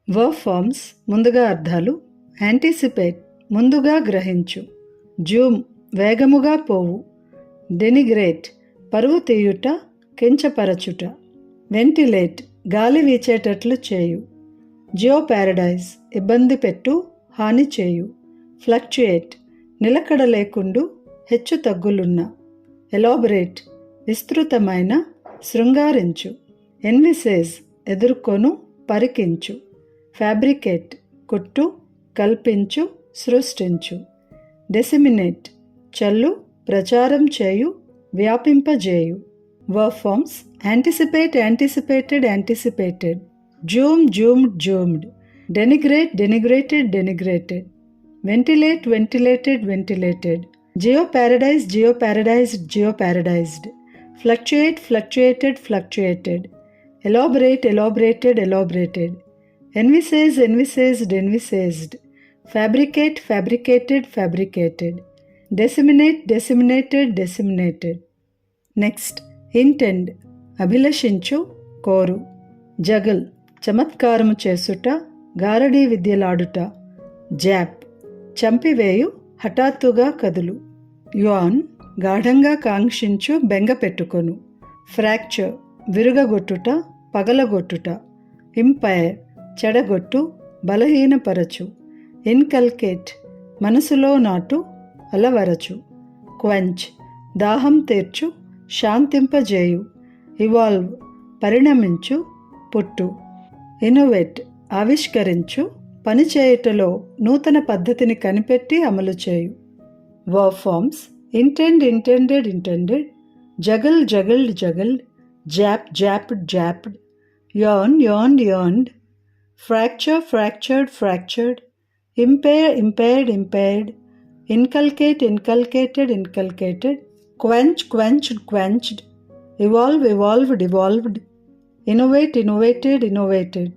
Verb forms ముందుగా అర్థాలు. Anticipate ముందుగా గ్రహించు, జూమ్ వేగముగా పోవు, డెనిగ్రేట్ పరువు తీయుట, కించపరచుట, వెంటిలేట్ గాలి వీచేటట్లు చేయు, జియోపారడైజ్ ఇబ్బంది పెట్టు, హాని చేయు, ఫ్లక్చుయేట్ నిలకడ లేకుండు, హెచ్చు తగ్గులున్న, ఎలాబరేట్ విస్తృతమైన, శృంగారించు, ఎన్విసేజ్ ఎదుర్కొను, పరికించు, ఫ్యాబ్రికేట్ కుట్టు, కల్పించు, సృష్టించు, డెసిమినేట్ చల్లు, ప్రచారం చేయు, వ్యాపింపజేయు. Verb forms anticipate anticipated anticipated, zoom zoomed zoomed, denigrate denigrated denigrated, ventilate ventilated ventilated, jeopardise jeopardised jeopardised, fluctuate fluctuated fluctuated, elaborate elaborated elaborated, envisage envisaged envisaged, fabricate fabricated fabricated, disseminate disseminated disseminated. Next intend అభిలషించు, కోరు, juggle చమత్కారము చేసుట, గారడీ విద్యలాడుట, జాప్ చంపివేయు, హఠాత్తుగా కదులు, an గాఢంగా కాంక్షించు, బెంగ పెట్టుకొను, fracture విరుగగొట్టుట, పగలగొట్టుట, impaired చెడగొట్టు, బలహీనపరచు, inculcate మనసులో నాటు, అలవరచు, quench దాహం తీర్చు, శాంతింపజేయు, ఇవాల్వ్ పరిణమించు, పుట్టు, ఇన్నోవేట్ ఆవిష్కరించు, పనిచేయుటలో నూతన పద్ధతిని కనిపెట్టి అమలు చేయు. Verb forms intend intended intended, juggle juggled juggled, zap zapped zapped, yawn yawned yawned, fracture fractured fractured, impair impaired impaired, inculcate inculcated inculcated, quench quenched quenched, evolve evolved evolved, innovate innovated innovated,